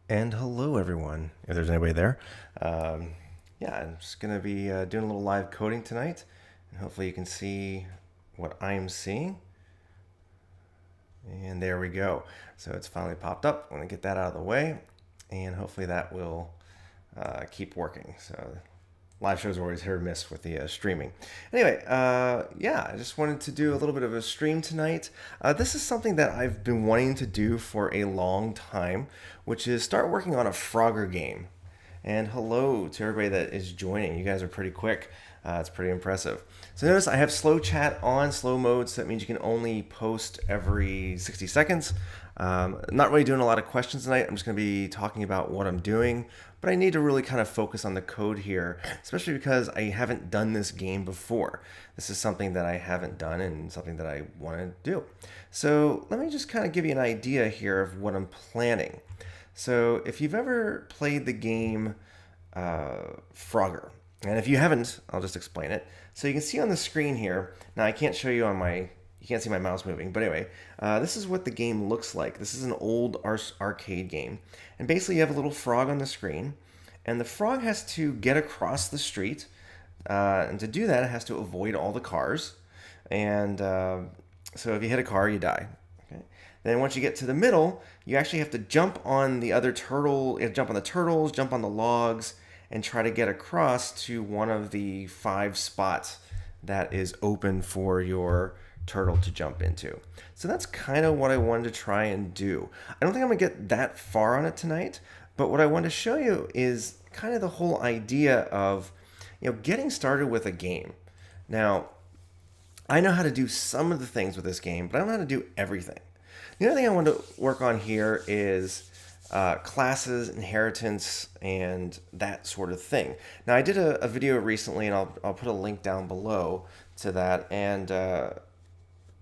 And hello, everyone, if there's anybody there. Yeah, I'm just going to be doing a little live coding tonight, and hopefully you can see what I'm seeing. And there we go. So it's finally popped up. I'm going to get that out of the way, and hopefully that will keep working. So live shows are always hit or miss with the streaming. Anyway, yeah, I just wanted to do a little bit of a stream tonight. This is something that I've been wanting to do for a long time, which is start working on a Frogger game. And hello to everybody that is joining. You guys are pretty quick. It's pretty impressive. So notice I have slow chat on, slow mode, so that means you can only post every 60 seconds. Not really doing a lot of questions tonight. I'm just going to be talking about what I'm doing, but I need to really kind of focus on the code here, especially because I haven't done this game before. This is something that I haven't done and something that I want to do. So let me just kind of give you an idea here of what I'm planning. So if you've ever played the game Frogger, and if you haven't, I'll just explain it. So you can see on the screen here, now I can't show you on my, you can't see my mouse moving, but anyway, this is what the game looks like. This is an old arcade game. And basically you have a little frog on the screen, and the frog has to get across the street, and to do that it has to avoid all the cars. And so if you hit a car, you die. Okay. Then once you get to the middle, you actually have to jump on the other turtle, you have to jump on the turtles, jump on the logs, and try to get across to one of the 5 spots that is open for your turtle to jump into. So that's kind of what I wanted to try and do. I don't think I'm going to get that far on it tonight, but what I want to show you is kind of the whole idea of, getting started with a game. Now, I know how to do some of the things with this game, but I don't know how to do everything. The other thing I want to work on here is classes, inheritance, and that sort of thing. Now, I did a video recently, and I'll put a link down below to that, and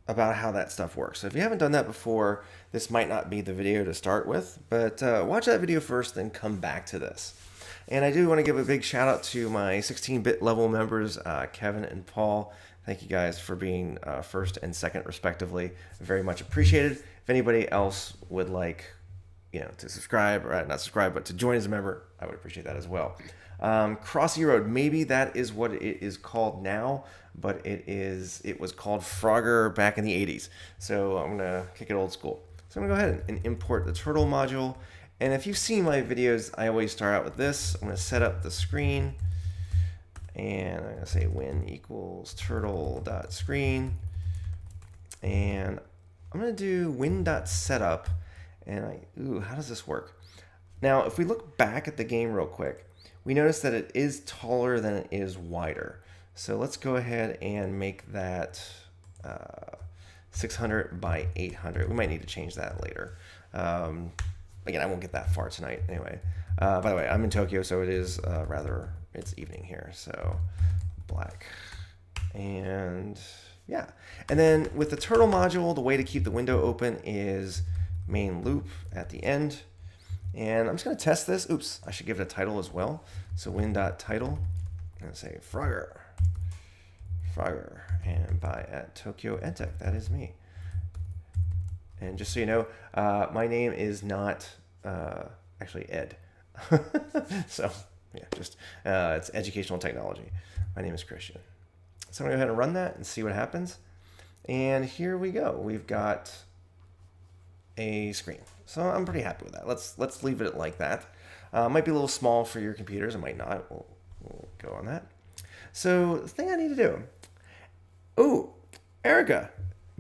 about how that stuff works. So if you haven't done that before, this might not be the video to start with, but watch that video first, then come back to this. And I do want to give a big shout out to my 16-bit level members, Kevin and Paul. Thank you guys for being first and second, respectively. Very much appreciated. If anybody else would like, to subscribe, or not subscribe, but to join as a member, I would appreciate that as well. Crossy Road, maybe that is what it is called now, but it was called Frogger back in the 80s. So I'm gonna kick it old school. So I'm gonna go ahead and import the turtle module. And if you've seen my videos, I always start out with this. I'm gonna set up the screen, and I'm gonna say when equals turtle.screen, and I'm gonna do win.setup, and how does this work? Now, if we look back at the game real quick, we notice that it is taller than it is wider. So let's go ahead and make that 600 by 800. We might need to change that later. Again, I won't get that far tonight anyway. By the way, I'm in Tokyo, so it is it's evening here, so black. And yeah. And then with the turtle module, the way to keep the window open is main loop at the end. And I'm just going to test this. Oops, I should give it a title as well. So win.title, and say Frogger, and buy at Tokyo EdTech. That is me. And just so you know, my name is not actually Ed. So yeah, just it's educational technology. My name is Christian. So I'm going to go ahead and run that and see what happens. And here we go. We've got a screen. So I'm pretty happy with that. Let's leave it like that. Might be a little small for your computers. It might not. We'll go on that. So the thing I need to do. Oh, Erica.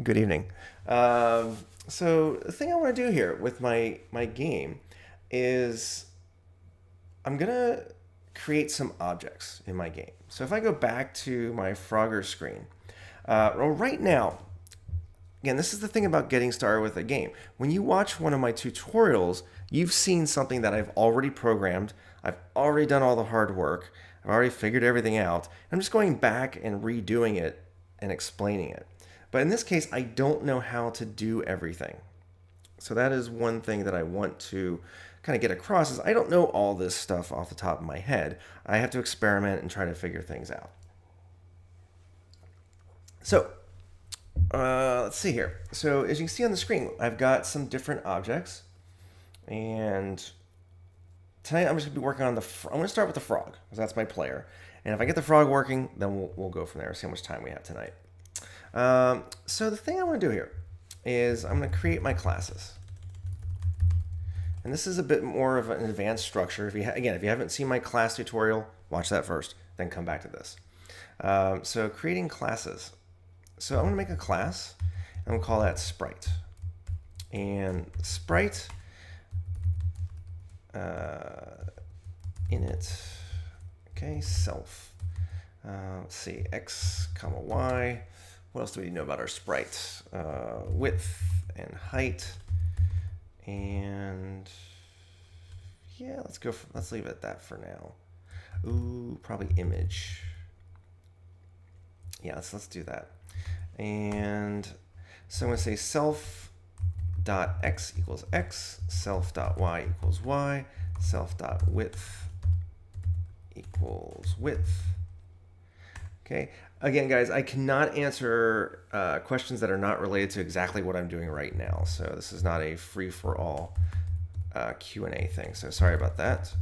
Good evening. So the thing I want to do here with my game is I'm gonna create some objects in my game. So if I go back to my Frogger screen, well, right now. Again, this is the thing about getting started with a game. When you watch one of my tutorials, you've seen something that I've already programmed. I've already done all the hard work. I've already figured everything out. I'm just going back and redoing it and explaining it. But in this case, I don't know how to do everything. So that is one thing that I want to kind of get across is I don't know all this stuff off the top of my head. I have to experiment and try to figure things out. So let's see here. So as you can see on the screen, I've got some different objects, and tonight I'm just going to be working on I'm going to start with the frog, because that's my player. And if I get the frog working, then we'll go from there, see how much time we have tonight. So the thing I want to do here is I'm going to create my classes. And this is a bit more of an advanced structure. Again, if you haven't seen my class tutorial, watch that first, then come back to this. So creating classes. So I'm going to make a class, and we'll call that sprite. And sprite init, okay, self. Let's see, x comma y. What else do we know about our sprite? Width and height. And yeah, let's leave it at that for now. Ooh, probably image. Yeah, let's do that. And so I'm going to say self.x equals x, self.y equals y, self.width equals width. Okay. Again, guys, I cannot answer questions that are not related to exactly what I'm doing right now. So this is not a free-for-all Q&A thing. So sorry about that.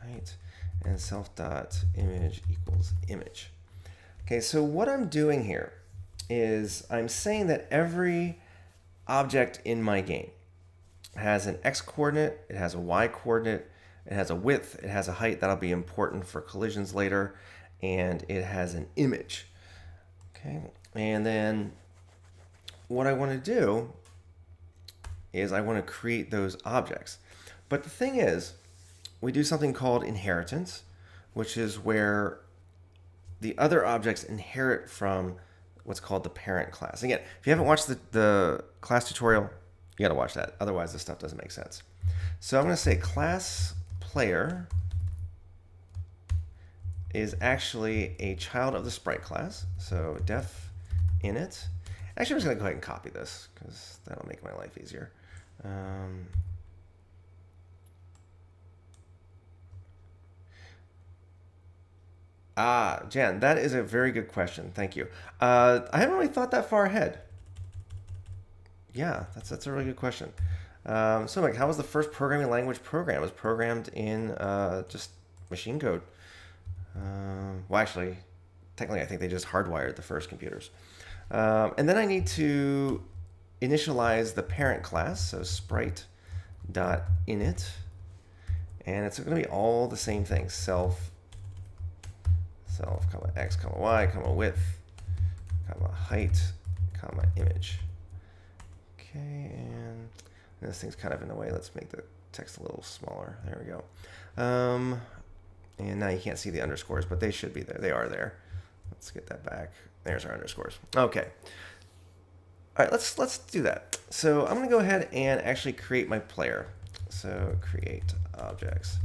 Right. And self.image equals image. Okay, so what I'm doing here is I'm saying that every object in my game has an x-coordinate, it has a y-coordinate, it has a width, it has a height. That'll be important for collisions later. And it has an image. Okay, and then what I want to do is I want to create those objects. But the thing is, we do something called inheritance, which is where the other objects inherit from what's called the parent class. Again, if you haven't watched the class tutorial, you got to watch that. Otherwise, this stuff doesn't make sense. So I'm going to say class player is actually a child of the sprite class. So def init. Actually, I'm just going to go ahead and copy this because that'll make my life easier. Jan, that is a very good question. Thank you. I haven't really thought that far ahead. Yeah, that's a really good question. So, like, how was the first programming language programmed? It was programmed in just machine code. Well, actually, technically, I think they just hardwired the first computers. And then I need to initialize the parent class, so sprite.init. And it's going to be all the same things. Self, comma x, comma y, comma width, comma height, comma image. Okay, and this thing's kind of in the way. Let's make the text a little smaller. There we go. And now you can't see the underscores, but they should be there. They are there. Let's get that back. There's our underscores. Okay. All right, let's do that. So I'm going to go ahead and actually create my player. So create objects.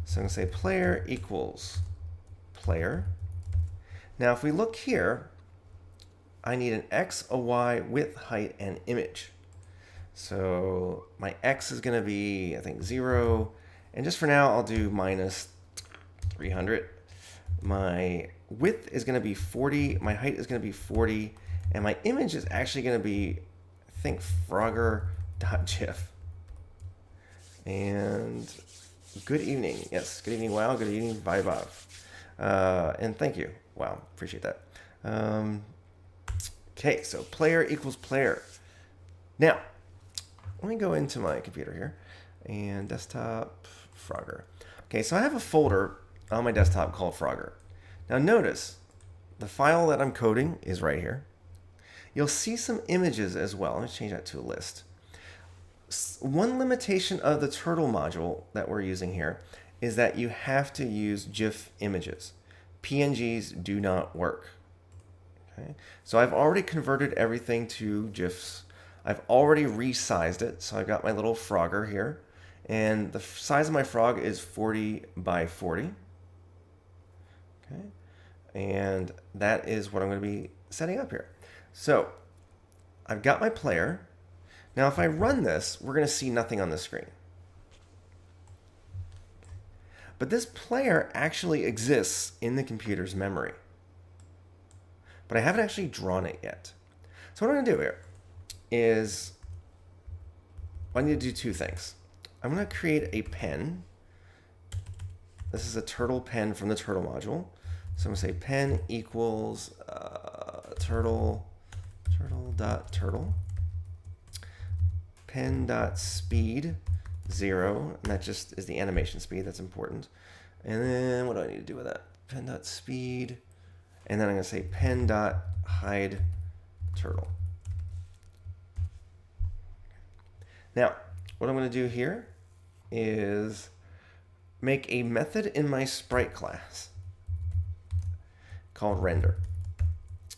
So I'm going to say player equals player. Now, if we look here, I need an x, a y, width, height, and image. So my x is going to be, I think, 0. And just for now, I'll do minus 300. My width is going to be 40. My height is going to be 40. And my image is actually going to be, I think, frogger.gif. And good evening. Yes, good evening, wow. Good evening, bye, Bob. And thank you. Wow, appreciate that. Okay, so player equals player. Now, let me go into my computer here and desktop Frogger. Okay, so I have a folder on my desktop called Frogger. Now notice the file that I'm coding is right here. You'll see some images as well. Let me change that to a list. One limitation of the turtle module that we're using here is that you have to use GIF images. PNGs do not work. Okay? So I've already converted everything to GIFs. I've already resized it. So I've got my little Frogger here. And the size of my frog is 40 by 40. Okay? And that is what I'm going to be setting up here. So I've got my player. Now, if I run this, we're going to see nothing on the screen. But this player actually exists in the computer's memory. But I haven't actually drawn it yet. So what I'm going to do here is I need to do two things. I'm going to create a pen. This is a turtle pen from the turtle module. So I'm going to say pen equals turtle pen dot speed 0, and that just is the animation speed. That's important. And then what do I need to do with that? Pen dot speed, and then I'm going to say pen dot hide turtle. Now, what I'm going to do here is make a method in my sprite class called render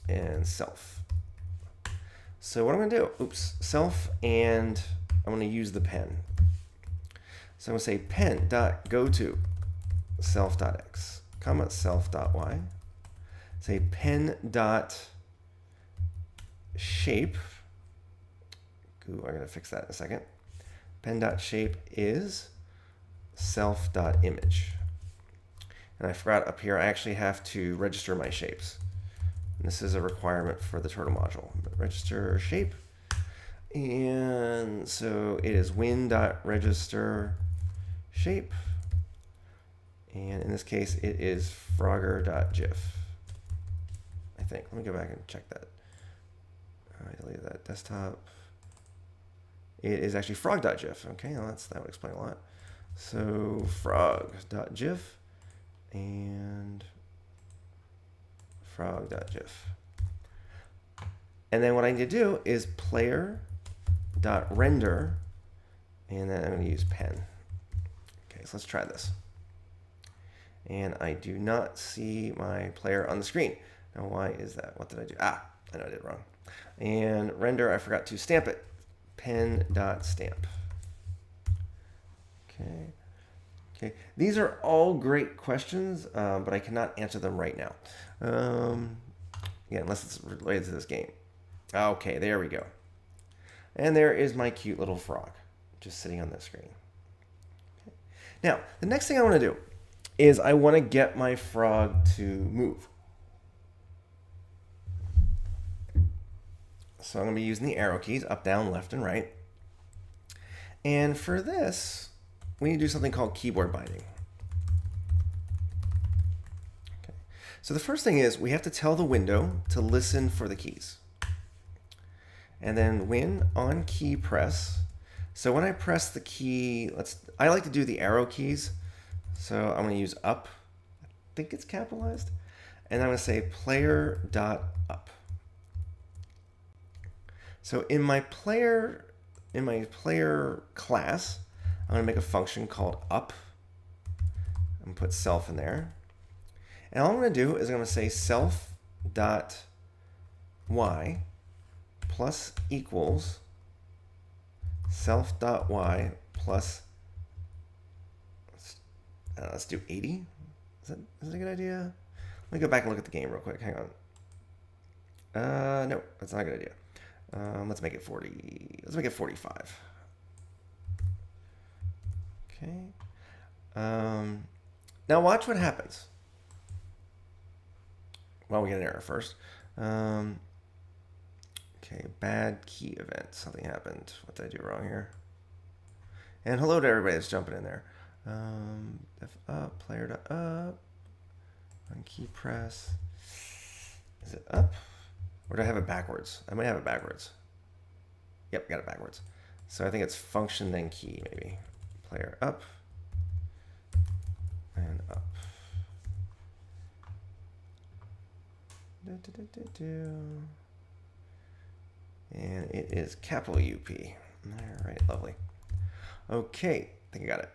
and self. So what I'm going to do, self, and I'm going to use the pen. So I'm going to say pen dot go to self dot x, comma self dot y. Say pen dot shape. Ooh, I'm going to fix that in a second. Pen dot shape is self dot image. And I forgot up here, I actually have to register my shapes. And this is a requirement for the turtle module. Register shape. And so it is win.register shape. And in this case, it is frogger.gif. I think. Let me go back and check that. I deleted that desktop. It is actually frog.gif. Okay, well, that would explain a lot. So frog.gif and frog.gif. And then what I need to do is player.render, and then I'm going to use pen. Okay, so let's try this. And I do not see my player on the screen. Now, why is that? What did I do? I know I did it wrong. And render, I forgot to stamp it. Pen.stamp. Okay. Okay. These are all great questions, but I cannot answer them right now. Yeah, unless it's related to this game. Okay, there we go. And there is my cute little frog just sitting on the screen. Okay. Now, the next thing I want to do is I want to get my frog to move. So I'm going to be using the arrow keys, up, down, left, and right. And for this, we need to do something called keyboard binding. Okay. So the first thing is we have to tell the window to listen for the keys. And then when on key press. So when I press the key, I like to do the arrow keys. So I'm going to use up. I think it's capitalized. And I'm going to say player.up. So in my player class, I'm going to make a function called up. I'm going to put self in there. And all I'm going to do is I'm going to say self.y plus equals self.y plus, let's do 80. Is that a good idea? Let me go back and look at the game real quick. Hang on. No, that's not a good idea. Let's make it 40. Let's make it 45. Okay. Now watch what happens. Well, we get an error first. Okay, bad key event. Something happened. What did I do wrong here? And hello to everybody that's jumping in there. If up, player.up, on key press. Is it up? Or do I have it backwards? I might have it backwards. Yep, got it backwards. So I think it's function then key, maybe. Player up and up. And it is capital UP. All right, lovely. Okay, I think I got it.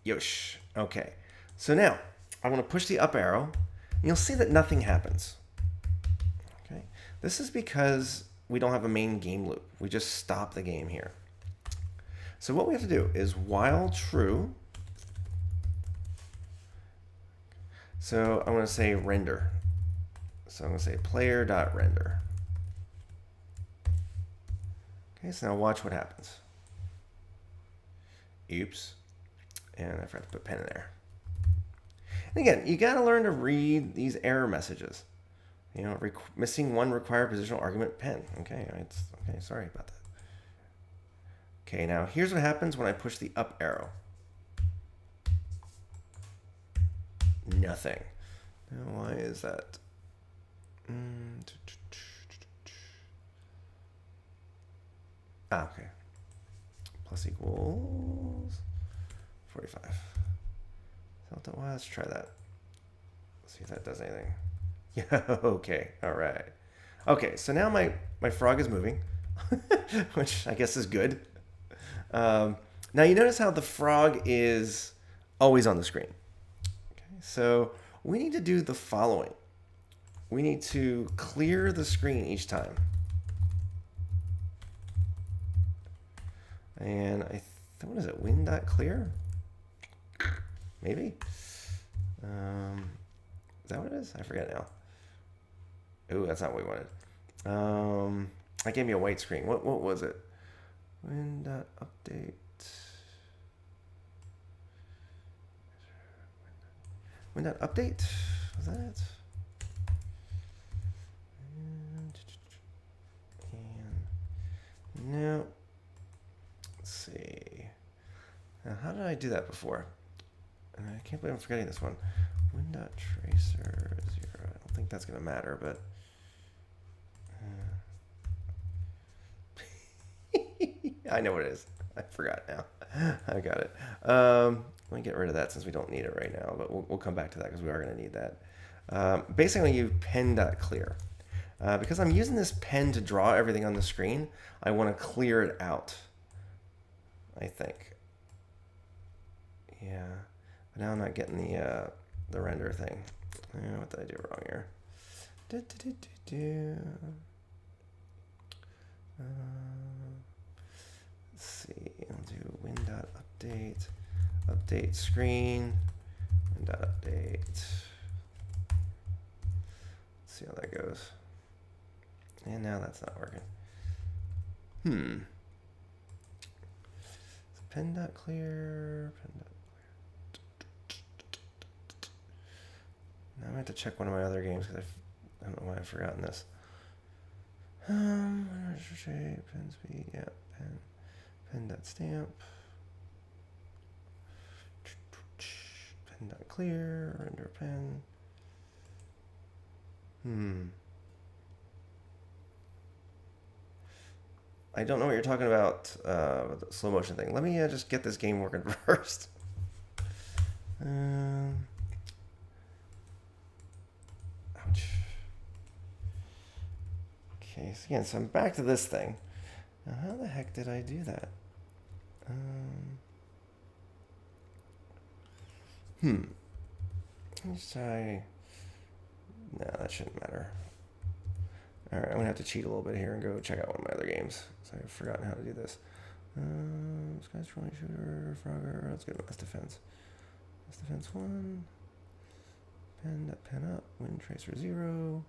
Yosh. Okay, so now I want to push the up arrow, and you'll see that nothing happens. Okay, this is because we don't have a main game loop. We just stop the game here. So what we have to do is while true. So I'm going to say render. So I'm going to say player.render. Okay, so now watch what happens. Oops. And I forgot to put pen in there. And again, you got to learn to read these error messages. You know, missing one required positional argument pen. Okay, okay, sorry about Okay, now here's what happens when I push the up arrow. Nothing. Now, why is that? Okay. Plus equals 45. Well, let's try that. Let's see if that does anything. Yeah, okay, all right. Okay, so now my frog is moving, which I guess is good. Now you notice how the frog is always on the screen. Okay, so we need to do the following. We need to clear the screen each time. And what is it, win.clear? Maybe? Is that what it is? I forget now. Ooh, that's not what we wanted. That gave me a white screen. What was it? Win.update. Win.update? Was that it? And no. Let's see. Now, how did I do that before? I can't believe I'm forgetting this one. Win.tracer 0. I don't think that's going to matter, but I know what it is. I forgot now. I got it. Let me get rid of that since we don't need it right now, but we'll come back to that because we are going to need that. Basically, you pen.clear. Because I'm using this pen to draw everything on the screen, I want to clear it out, I think. Yeah. But now I'm not getting the render thing. What did I do wrong here? Let's see. I'll do win.update, update screen, win.update. Let's see how that goes. And now that's not working. Pen.clear, pen.clear. Now I have to check one of my other games because I don't know why I've forgotten this. Shape, pen speed, yeah, pen.stamp. Pen.clear, render pen. I don't know what you're talking about with the slow motion thing. Let me just get this game working first. Ouch. Okay, so again, so I'm back to this thing. Now, how the heck did I do that? Let me try. No, that shouldn't matter. All right, I'm gonna have to cheat a little bit here and go check out one of my other games. So I've forgotten how to do this. Sky Trolling Shooter, Frogger. Let's get Mass Defense. Mass Defense 1. Pen up. Win Tracer 0.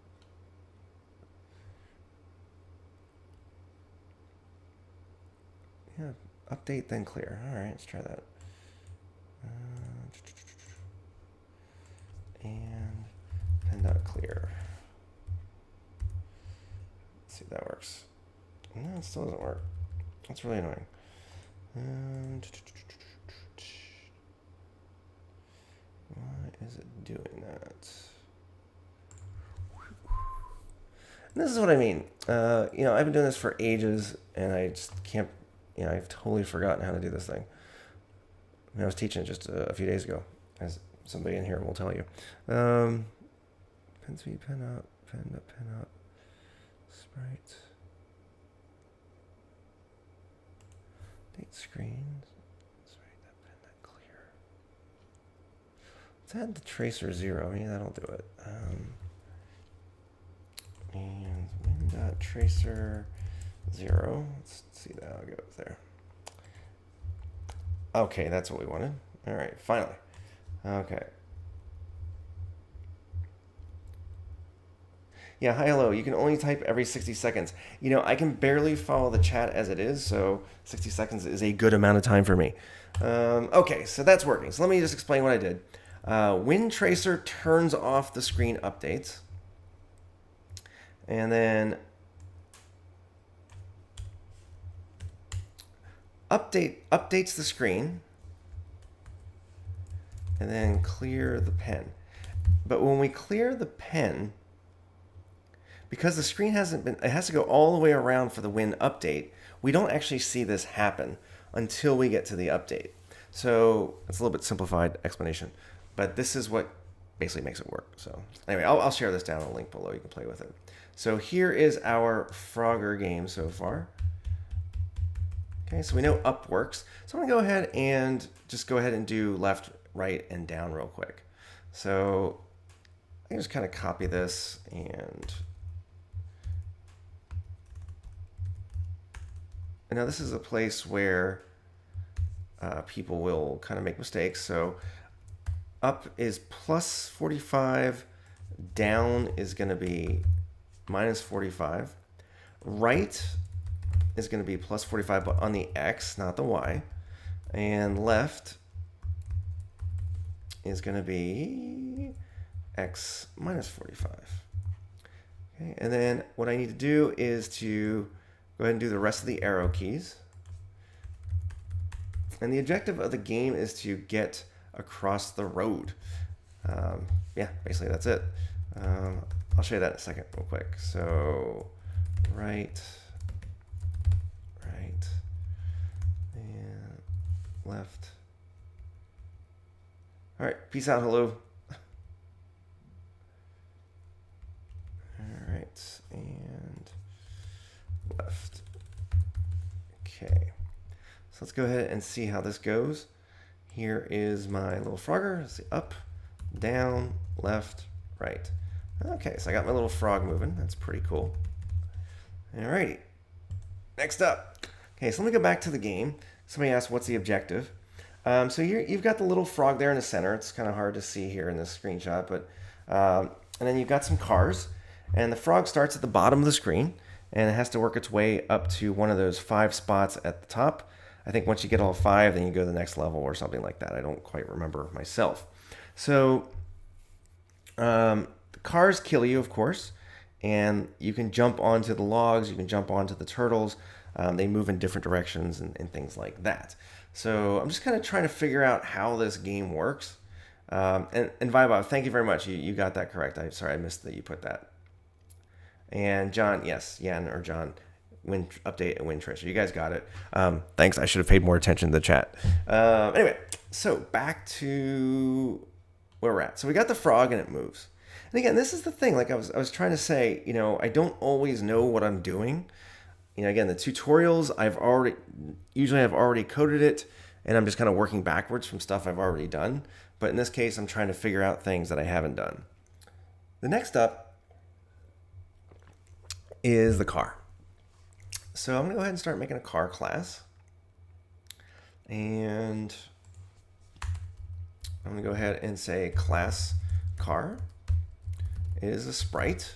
Yeah, update then clear. All right, let's try that. And pen.clear. See if that works. No, it still doesn't work. That's really annoying. Why is it doing that? And this is what I mean. I've been doing this for ages, and I just can't. I've totally forgotten how to do this thing. I was teaching it just a few days ago, as somebody in here will tell you. Pen speed, pen up, pen up. Sprite. Date screens. Sprite that pen that clear. Let's add the tracer 0. Maybe that'll do it. And win.tracer 0. Let's see how it goes there. Okay, that's what we wanted. All right, finally. Okay. Yeah, hi, hello. You can only type every 60 seconds. I can barely follow the chat as it is, so 60 seconds is a good amount of time for me. Okay, so that's working. So let me just explain what I did. When Tracer turns off the screen updates, and then updates the screen, and then clear the pen. But when we clear the pen, because the screen hasn't been, it has to go all the way around for the Win update, we don't actually see this happen until we get to the update. So it's a little bit simplified explanation, but this is what basically makes it work. So anyway, I'll share this down in a link below. You can play with it. So here is our Frogger game so far. Okay, so we know up works. So I'm gonna go ahead and just go ahead and do left, right, and down real quick. So I can just kind of copy this and now this is a place where people will kind of make mistakes. So up is plus 45, down is going to be minus 45. Right is going to be plus 45, but on the X, not the Y. And left is going to be X minus 45. Okay, and then what I need to do is to go ahead and do the rest of the arrow keys. And the objective of the game is to get across the road. Yeah, basically that's it. I'll show you that in a second real quick. So right, and left. All right, peace out, hello. All right, and left. Okay, so let's go ahead and see how this goes. Here is my little Frogger. Let's see, up, down, left, right. Okay, so I got my little frog moving. That's pretty cool. Alrighty, next up. Okay, so let me go back to the game. Somebody asked, what's the objective? So you've got the little frog there in the center. It's kind of hard to see here in this screenshot, but and then you've got some cars, and the frog starts at the bottom of the screen, and it has to work its way up to one of those 5 spots at the top. I think once you get all 5, then you go to the next level or something like that. I don't quite remember myself. So the cars kill you, of course, and you can jump onto the logs, you can jump onto the turtles. They move in different directions and things like that. So I'm just kind of trying to figure out how this game works. And Vibob, thank you very much. You got that correct. I'm sorry, I missed that you put that. And John, yes, Yan or John, Win update and Win Trish. You guys got it. Thanks. I should have paid more attention to the chat. Anyway, so back to where we're at. So we got the frog and it moves. And again, this is the thing. Like I was trying to say, you know, I don't always know what I'm doing. You know, again, the tutorials I've already coded it, and I'm just kind of working backwards from stuff I've already done. But in this case, I'm trying to figure out things that I haven't done. The next up is the car. So I'm going to go ahead and start making a car class. And I'm going to go ahead and say class car is a sprite.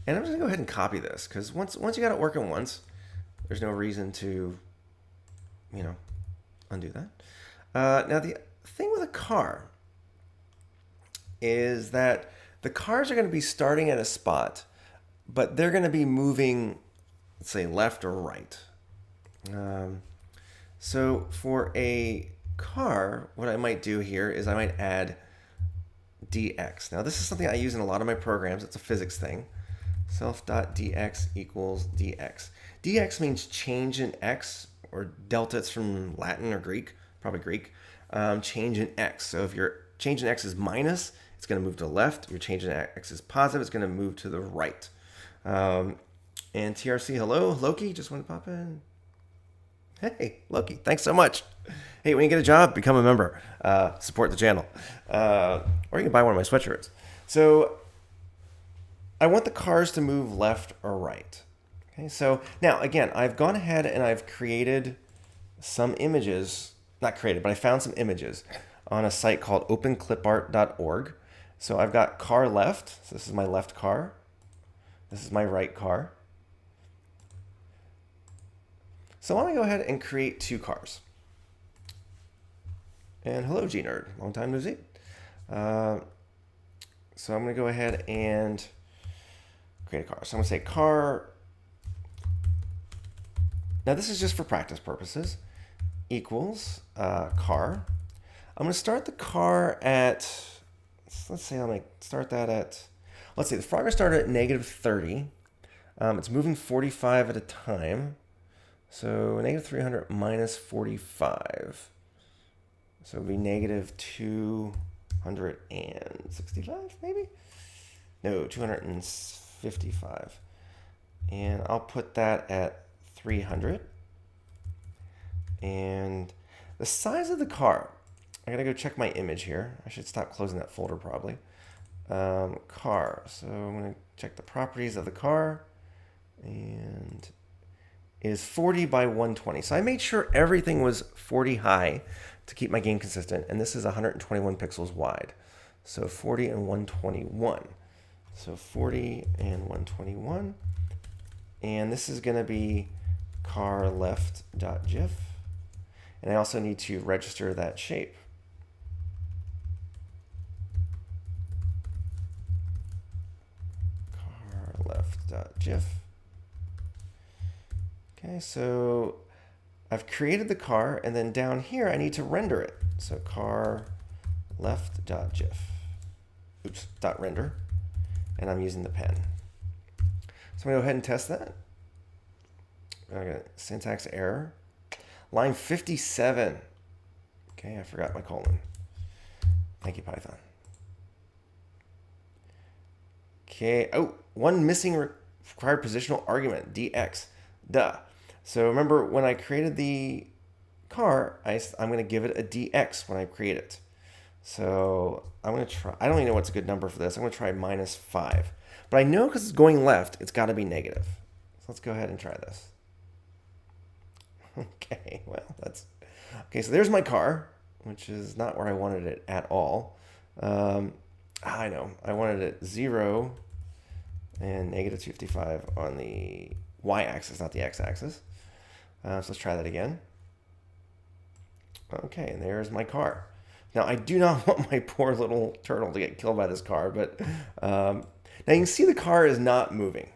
And I'm just going to go ahead and copy this, because once you got it working once, there's no reason to, you know, undo that. Now, the thing with a car is that the cars are going to be starting at a spot, but they're going to be moving, let's say, left or right. So for a car, what I might do here is I might add dx. Now, this is something I use in a lot of my programs. It's a physics thing. Self.dx equals dx. Dx means change in x, or delta. It's from Latin or Greek, probably Greek. Change in x. So if your change in x is minus, it's going to move to the left. Your change in x is positive, it's going to move to the right. And TRC, hello. Loki, just want to pop in. Hey, Loki, thanks so much. Hey, when you get a job, become a member. Support the channel. Or you can buy one of my sweatshirts. So I want the cars to move left or right. Okay, so now, again, I've gone ahead and I've created some images. Not created, but I found some images on a site called openclipart.org. So I've got car left. So this is my left car. This is my right car. So let me go ahead and create 2 cars. And hello, G-Nerd. Long time no see. So I'm going to go ahead and create a car. So I'm going to say car. Now this is just for practice purposes. equals car. I'm going to start the car at, let's say I'm going to start that at, let's see, the progress started at negative 30. It's moving 45 at a time. So negative 300 minus 45. So it would be negative 265, maybe? No, 255. And I'll put that at 300. And the size of the car, I gotta go check my image here. I should stop closing that folder probably. Car, so I'm gonna check the properties of the car, and is 40 by 120. So I made sure everything was 40 high to keep my gain consistent, and this is 121 pixels wide. So 40 and 121. So 40 and 121. And this is gonna be car left.gif. And I also need to register that shape. Car left.gif. Okay, so I've created the car, and then down here I need to render it. So car left.gif. Oops, .render. And I'm using the pen. So I'm going to go ahead and test that. I got syntax error. Line 57. Okay, I forgot my colon. Thank you, Python. Okay, oh, one missing required positional argument, dx. Duh. So remember, when I created the car, I'm going to give it a dx when I create it. So I'm going to try, I don't even know what's a good number for this. I'm going to try -5. But I know because it's going left, it's got to be negative. So let's go ahead and try this. Okay, well, that's... Okay, so there's my car, which is not where I wanted it at all. I know, I wanted it 0 and -55 on the y-axis, not the x-axis. So let's try that again. Okay, and there's my car. Now, I do not want my poor little turtle to get killed by this car, but now you can see the car is not moving.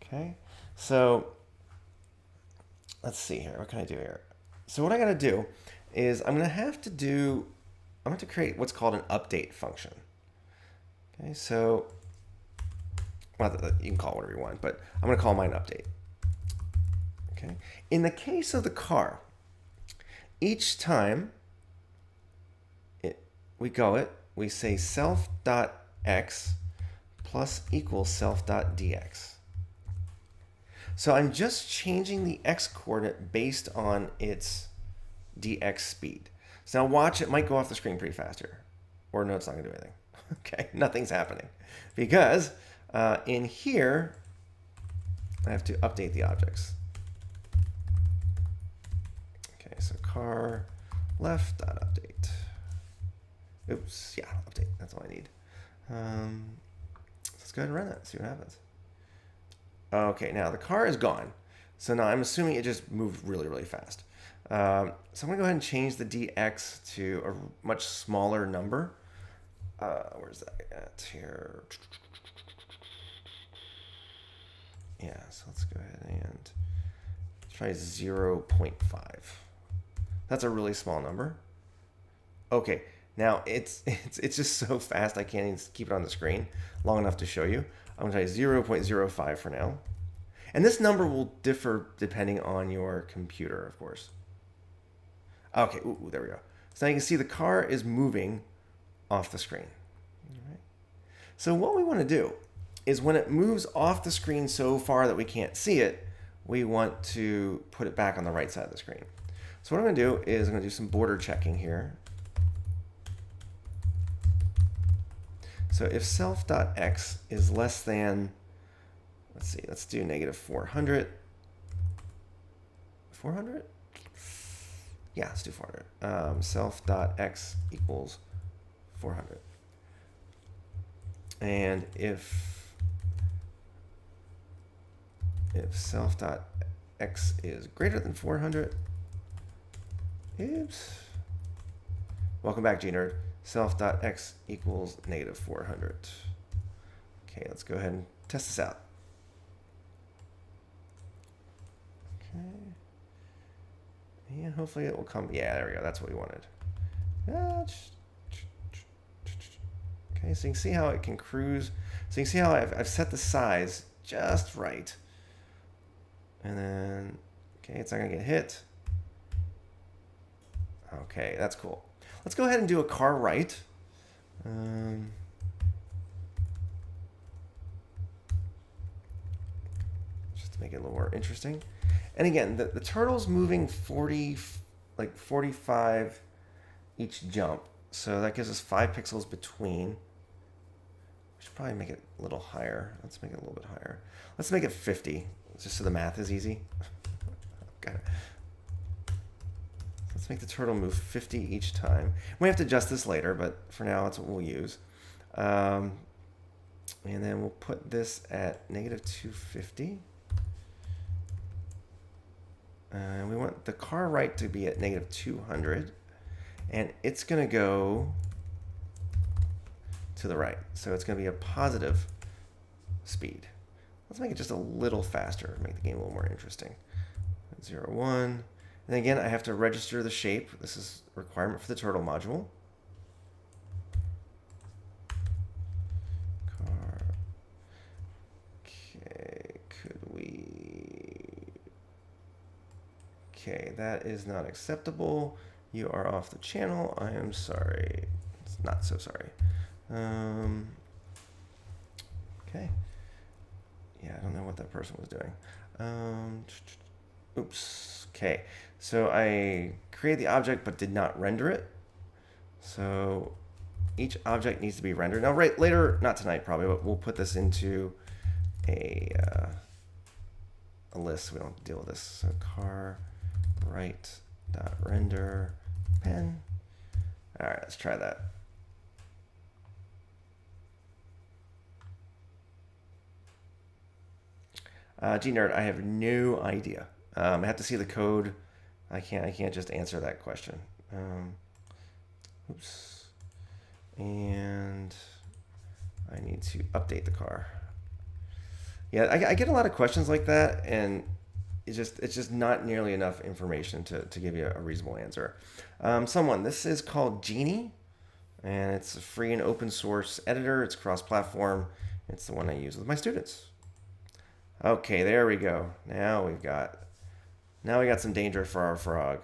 Okay, so let's see here. What can I do here? So what I got to do is I'm going to have to create what's called an update function. Okay, so well, you can call it whatever you want, but I'm going to call mine update. Okay, in the case of the car, each time we say self.x plus equals self.dx. So I'm just changing the x coordinate based on its dx speed. So now watch, it might go off the screen pretty fast here. Or no, it's not going to do anything. Okay, nothing's happening. Because in here, I have to update the objects. Okay, so car left.update. Oops, yeah, update. That's all I need. Let's go ahead and run that, see what happens. Okay, now the car is gone. So now I'm assuming it just moved really, really fast. So I'm going to go ahead and change the dx to a much smaller number. Where's that at here? Yeah, so let's go ahead and try 0.5. That's a really small number. Okay, now it's just so fast I can't even keep it on the screen long enough to show you. I'm going to try 0.05 for now. And this number will differ depending on your computer, of course. Okay, ooh, there we go. So now you can see the car is moving off the screen. All right. So what we want to do is when it moves off the screen so far that we can't see it, we want to put it back on the right side of the screen. So what I'm going to do is I'm going to do some border checking here. So if self.x is less than, let's see, let's do -400. 400? Yeah, let's do 400. Self.x equals 400. And if self.x is greater than 400, oops. Welcome back, Genie. Self.x equals -400. Okay, let's go ahead and test this out. Okay. And hopefully it will come. Yeah, there we go. That's what we wanted. Okay, so you can see how it can cruise. So you can see how I've set the size just right. And then, okay, it's not going to get hit. Okay, that's cool. Let's go ahead and do a car right. Just to make it a little more interesting. And again, the turtle's moving 45 each jump. So that gives us 5 pixels between. We should probably make it a little higher. Let's make it a little bit higher. Let's make it 50, just so the math is easy. Got it. Let's make the turtle move 50 each time. We have to adjust this later, but for now, that's what we'll use. And then we'll put this at -250. We want the car right to be at -200. And it's going to go to the right. So it's going to be a positive speed. Let's make it just a little faster, make the game a little more interesting. 0, 1. And again, I have to register the shape. This is a requirement for the turtle module. Car. Okay, could we... Okay, that is not acceptable. You are off the channel. I am sorry. It's not so sorry. Okay. Yeah, I don't know what that person was doing. Oops. Okay. So I created the object but did not render it. So each object needs to be rendered. Now, later, not tonight probably, but we'll put this into a list so we don't have to deal with this. So car right dot render pen. All right, let's try that. G-Nerd, I have no idea. I have to see the code. I can't just answer that question. Oops. And I need to update the car. Yeah, I get a lot of questions like that, and it's just not nearly enough information to give you a reasonable answer. This is called Genie, and it's a free and open source editor. It's cross-platform. It's the one I use with my students. Okay, there we go. Now we got some danger for our frog.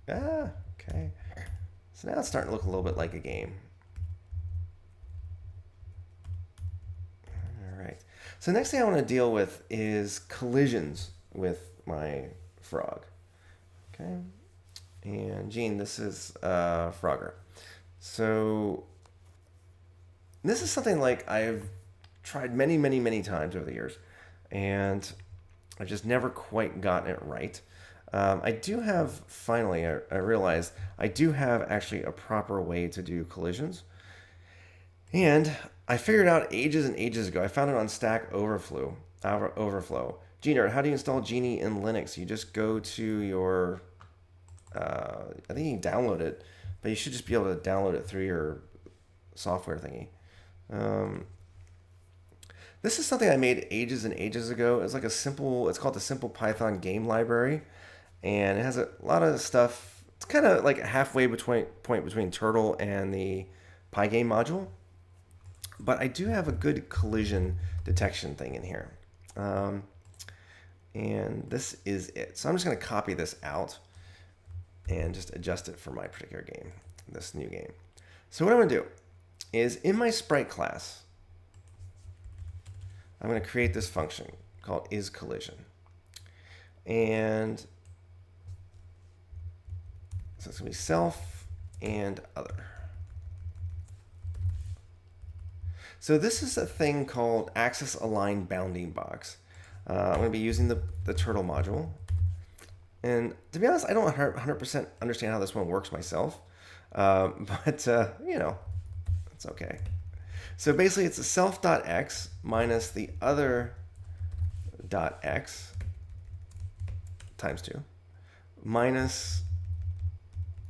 Okay. So now it's starting to look a little bit like a game. All right. So the next thing I want to deal with is collisions with my frog. Okay. And Gene, this is Frogger. So this is something like I've tried many, many, many times over the years, and I've just never quite gotten it right. I do have, finally, I realized I do have actually a proper way to do collisions. And I figured out ages and ages ago. I found it on Stack Overflow. Genie, how do you install Genie in Linux? You just go to your, I think you can download it, but you should just be able to download it through your software thingy. This is something I made ages and ages ago. It's like it's called the Simple Python Game Library. And it has a lot of stuff. It's kind of like a halfway point between Turtle and the Pygame module. But I do have a good collision detection thing in here. And this is it. So I'm just going to copy this out and just adjust it for my particular game, this new game. So what I'm going to do is in my sprite class, I'm going to create this function called isCollision. And so it's going to be self and other. So this is a thing called axis aligned bounding box. I'm going to be using the turtle module. And to be honest, I don't 100% understand how this one works myself. But you know, it's okay. So basically, it's a self.x minus the other.x times 2 minus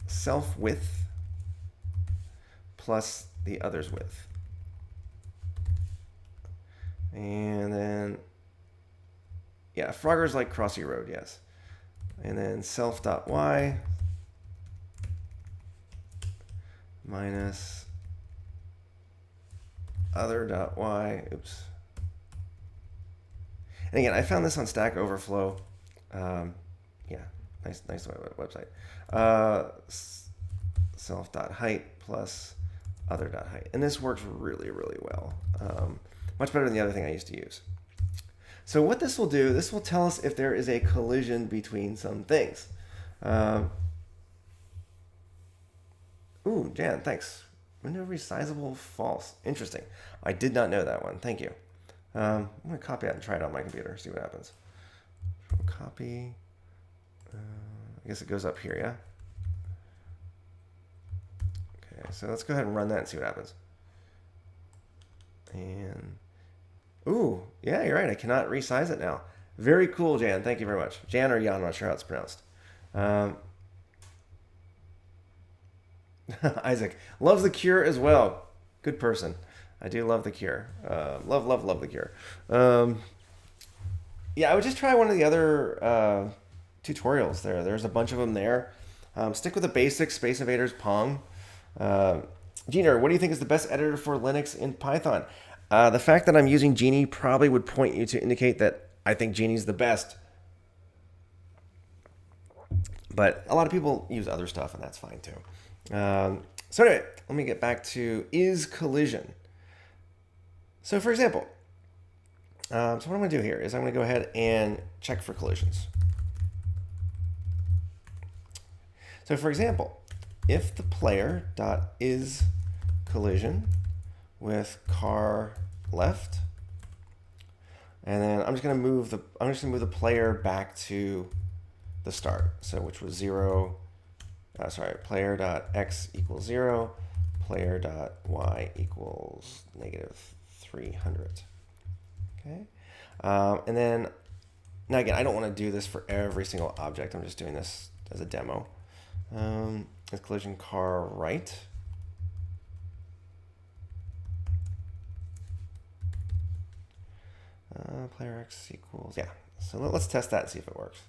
self width plus the other's width. And then, yeah, Frogger's like Crossy Road, yes. And then self.y minus other.y. Oops. And again, I found this on Stack Overflow. Yeah, nice website. Self.height plus other.height. And this works really, really well. Much better than the other thing I used to use. So what this will do, this will tell us if there is a collision between some things. Ooh, Jan, thanks. Window resizable false. Interesting. I did not know that one. Thank you. I'm going to copy that and try it on my computer, see what happens. So copy. I guess it goes up here, yeah? Okay, so let's go ahead and run that and see what happens. And, ooh, yeah, you're right. I cannot resize it now. Very cool, Jan. Thank you very much. Jan or Jan, I'm not sure how it's pronounced. Isaac loves The Cure as well. Good person. I do love The Cure. Love The Cure. Yeah, I would just try one of the other tutorials there. There's a bunch of them there. Stick with the basics, Space Invaders, Pong. Genie, what do you think is the best editor for Linux in Python? The fact that I'm using Genie probably would point you to indicate that I think Genie's the best. But a lot of people use other stuff, and that's fine too. So anyway, let me get back to is collision. So for example, so what I'm going to do here is I'm going to go ahead and check for collisions. So for example, if the player dot is collision with car left, and then I'm just going to move the player back to the start. So which was 0. Player dot x equals 0, player dot y equals -300. Okay, and then now again, I don't want to do this for every single object. I'm just doing this as a demo. Is collision car right? Player x equals, yeah. So let's test that and see if it works.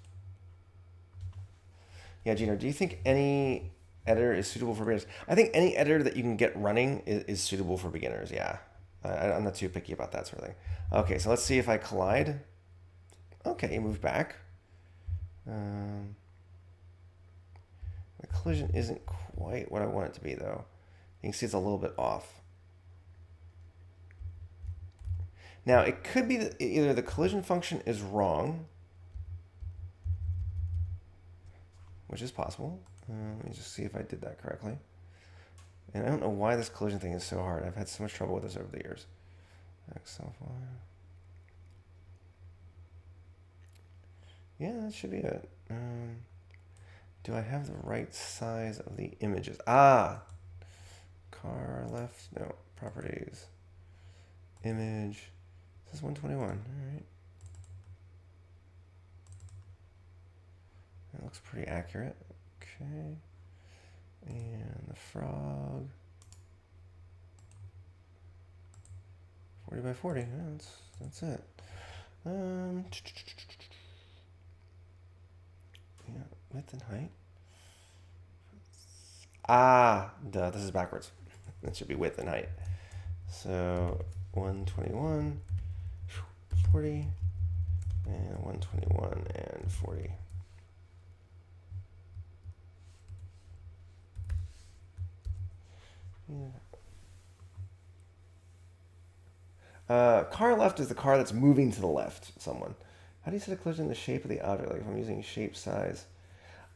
Yeah, Gino, do you think any editor is suitable for beginners? I think any editor that you can get running is suitable for beginners, yeah. I'm not too picky about that sort of thing. Okay, so let's see if I collide. Okay, move back. The collision isn't quite what I want it to be, though. You can see it's a little bit off. Now, it could be that either the collision function is wrong, which is possible. Let me just see if I did that correctly. And I don't know why this collision thing is so hard. I've had so much trouble with this over the years. Yeah, that should be it. Do I have the right size of the images? Ah! Car left. No. Properties. Image. This is 121. All right. That looks pretty accurate. Okay. And the frog. 40 by 40. Yeah, that's it. Yeah, width and height. Ah, duh, this is backwards. That should be width and height. So 121, 40, and 121 and 40. Yeah. Car left is the car that's moving to the left. Someone. How do you set a collision in the shape of the object? Like if I'm using shape size.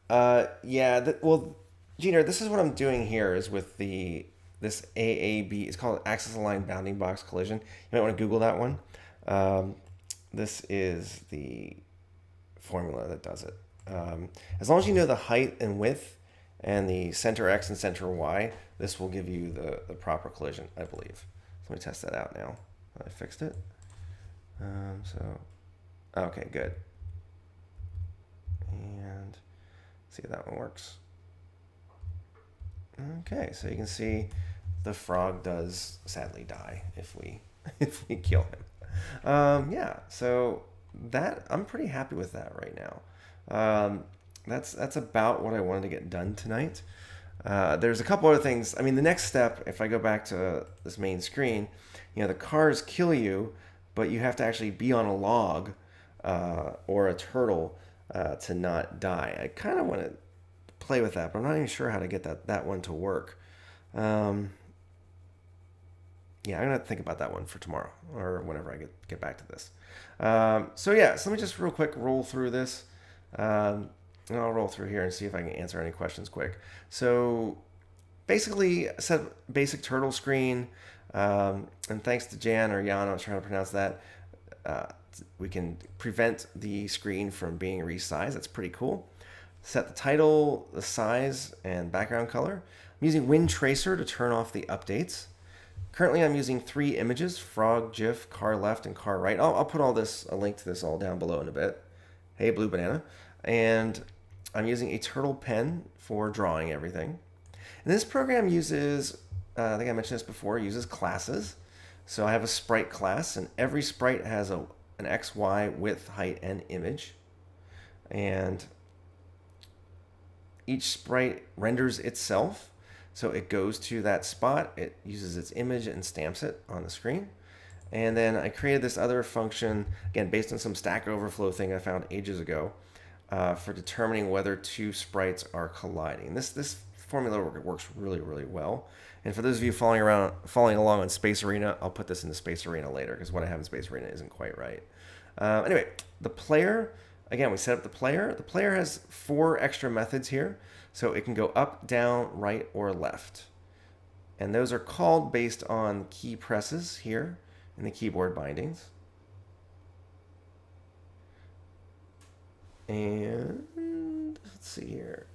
Yeah. Well, Gina, this is what I'm doing here is with this AAB. It's called Axis Aligned Bounding Box Collision. You might want to Google that one. This is the formula that does it. As long as you know the height and width and the center X and center Y, this will give you the proper collision, I believe. So let me test that out now. I fixed it. Okay, good. And see if that one works. Okay, so you can see the frog does sadly die if we kill him. Yeah, so that I'm pretty happy with that right now. that's about what I wanted to get done tonight. There's a couple other things. I mean, the next step, if I go back to this main screen, the cars kill you, but you have to actually be on a log or a turtle to not die. I kind of want to play with that, but I'm not even sure how to get that one to work. Yeah, I'm gonna think about that one for tomorrow or whenever I get back to this. So let me just real quick roll through this. And I'll roll through here and see if I can answer any questions quick. So basically, set basic turtle screen. And thanks to Jan or Jan, I'm trying to pronounce that, we can prevent the screen from being resized. That's pretty cool. Set the title, the size, and background color. I'm using Wind Tracer to turn off the updates. Currently, I'm using 3 images: frog, GIF, car left, and car right. I'll put a link to this all down below in a bit. Hey, Blue Banana. And I'm using a turtle pen for drawing everything. And this program uses, I think I mentioned this before, uses classes. So I have a sprite class, and every sprite has an X, Y, width, height, and image. And each sprite renders itself. So it goes to that spot, it uses its image and stamps it on the screen. And then I created this other function, again, based on some Stack Overflow thing I found ages ago, for determining whether 2 sprites are colliding. This formula works really, really well. And for those of you following along on Space Arena, I'll put this into Space Arena later because what I have in Space Arena isn't quite right. Anyway, the player, again, we set up the player. The player has 4 extra methods here. So it can go up, down, right, or left. And those are called based on key presses here in the keyboard bindings. And let's see here.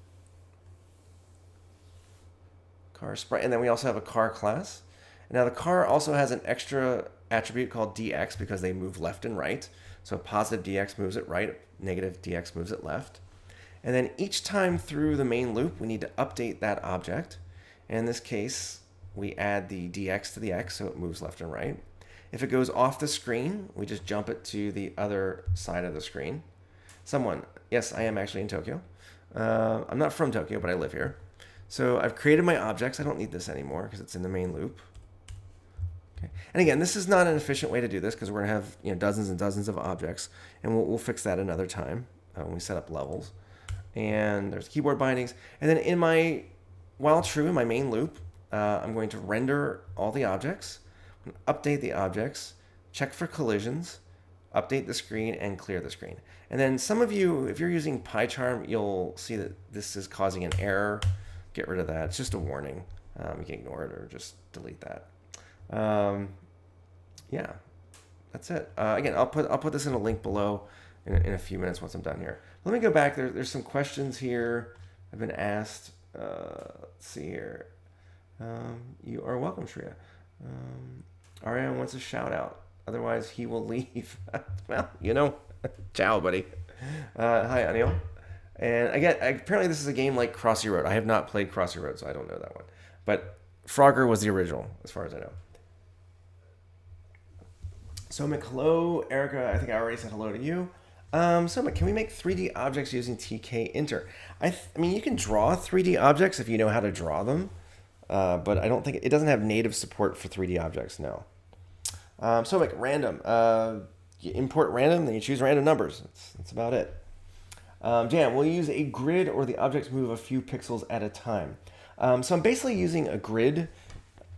Car sprite. And then we also have a car class. Now the car also has an extra attribute called DX because they move left and right. So positive DX moves it right, negative DX moves it left. And then each time through the main loop, we need to update that object. And in this case, we add the DX to the X so it moves left and right. If it goes off the screen, we just jump it to the other side of the screen. Yes, I am actually in Tokyo. I'm not from Tokyo, but I live here. So I've created my objects. I don't need this anymore because it's in the main loop. Okay. And again, this is not an efficient way to do this because we're going to have dozens and dozens of objects, and we'll fix that another time when we set up levels. And there's keyboard bindings. And then while true, in my main loop, I'm going to render all the objects, update the objects, check for collisions, update the screen, and clear the screen. And then some of you, if you're using PyCharm, you'll see that this is causing an error. Get rid of that. It's just a warning. You can ignore it or just delete that. Yeah, that's it. Again, I'll put this in a link below in a few minutes once I'm done here. Let me go back. There's some questions here I've been asked. Let's see here. You are welcome, Shreya. Ariane wants a shout out. Otherwise, he will leave. Well, ciao, buddy. Hi, Anil. And again, apparently this is a game like Crossy Road. I have not played Crossy Road, so I don't know that one. But Frogger was the original, as far as I know. Somik, hello. Erica, I think I already said hello to you. Somik, can we make 3D objects using tkinter? I mean, you can draw 3D objects if you know how to draw them. But I don't think it doesn't have native support for 3D objects, no. Somik, random. You import random, then you choose random numbers. That's about it. Jan, will you use a grid or the objects move a few pixels at a time? So I'm basically using a grid,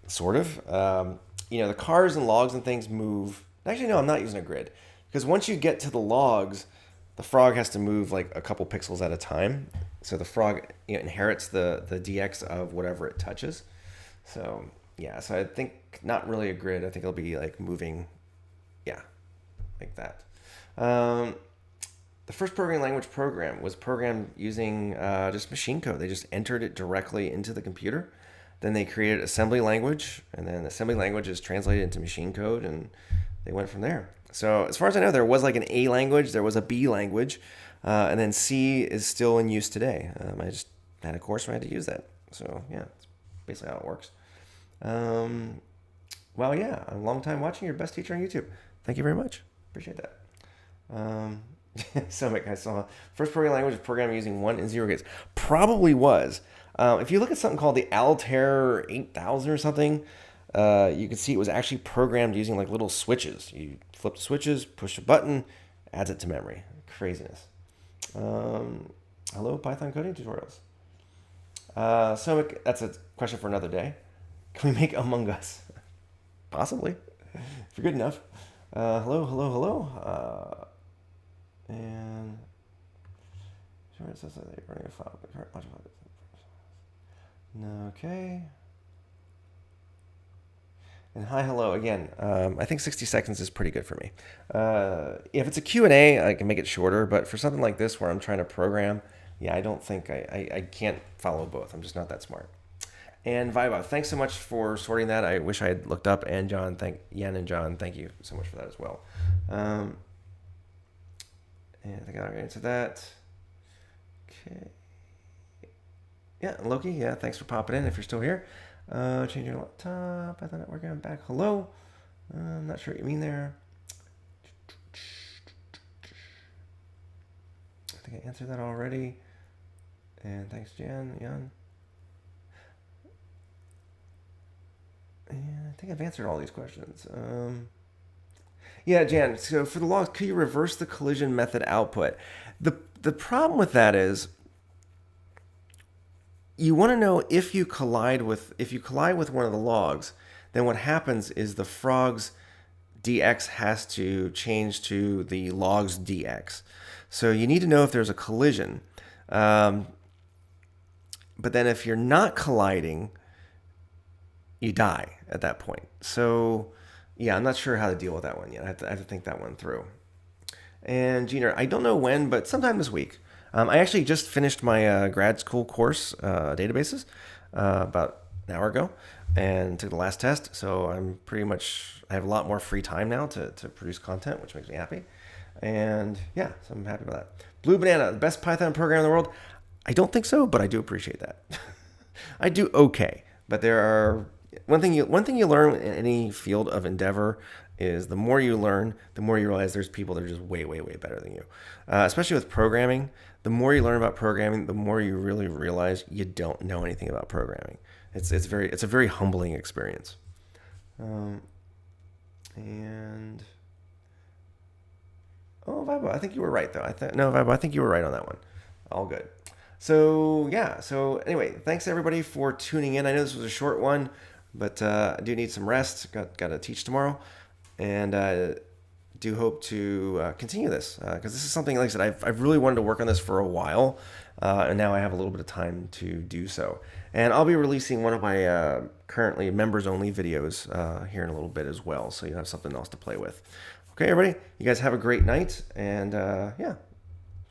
sort of. The cars and logs and things move. Actually, no, I'm not using a grid. Because once you get to the logs, the frog has to move like a couple pixels at a time. So the frog inherits the DX of whatever it touches. So yeah, so I think not really a grid. I think it'll be like moving, yeah, like that. The first programming language program was programmed using just machine code. They just entered it directly into the computer. Then they created assembly language, and then assembly language is translated into machine code, and they went from there. So as far as I know, there was like an A language, there was a B language, and then C is still in use today. I just had a course where I had to use that. So yeah, that's basically how it works. Well, yeah, a long time watching, your best teacher on YouTube. Thank you very much. Appreciate that. So I saw first programming language programmed using 1 and 0 gates. Probably was. If you look at something called the Altair 8000 or something, you can see it was actually programmed using like little switches. You flip the switches, push a button, adds it to memory. Craziness. Hello, Python coding tutorials. So that's a question for another day. Can we make Among Us? Possibly, if you're good enough. Hello. And sure, it says that you're running a file. Okay. And hi, hello again. I think 60 seconds is pretty good for me. If it's a Q&A, I can make it shorter. But for something like this where I'm trying to program, yeah, I don't think I can't follow both. I'm just not that smart. And Viva, thanks so much for sorting that. I wish I had looked up. And John, Yen and John, thank you so much for that as well. And I think I'll answer that. Okay. Yeah, Loki, yeah, thanks for popping in if you're still here. Change your laptop. I thought network, I'm back. Hello. I'm not sure what you mean there. I think I answered that already. And thanks, Jan. And I think I've answered all these questions. Yeah, Jan, so for the logs, could you reverse the collision method output? The problem with that is you want to know if you collide with one of the logs, then what happens is the frog's dx has to change to the log's dx. So you need to know if there's a collision. But then if you're not colliding, you die at that point. So yeah, I'm not sure how to deal with that one yet. I have to think that one through. And Gina, I don't know when, but sometime this week. I actually just finished my grad school course, databases, about an hour ago, and took the last test. So I have a lot more free time now to produce content, which makes me happy. And yeah, so I'm happy about that. Blue Banana, the best Python program in the world? I don't think so, but I do appreciate that. I do okay, but there are one thing you learn in any field of endeavor is the more you learn, the more you realize there's people that are just way better than you. Especially with programming, the more you learn about programming, the more you really realize you don't know anything about programming. It's a very humbling experience. And Vibo, I think you were right though. Vibo, I think you were right on that one. All good. So yeah. So anyway, thanks everybody for tuning in. I know this was a short one, but I do need some rest. Got to teach tomorrow, and do hope to continue this because this is something, like I said, I've really wanted to work on this for a while, and now I have a little bit of time to do so. And I'll be releasing one of my currently members only videos here in a little bit as well, so you have something else to play with. Okay, everybody, you guys have a great night, and yeah,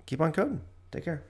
keep on coding. Take care.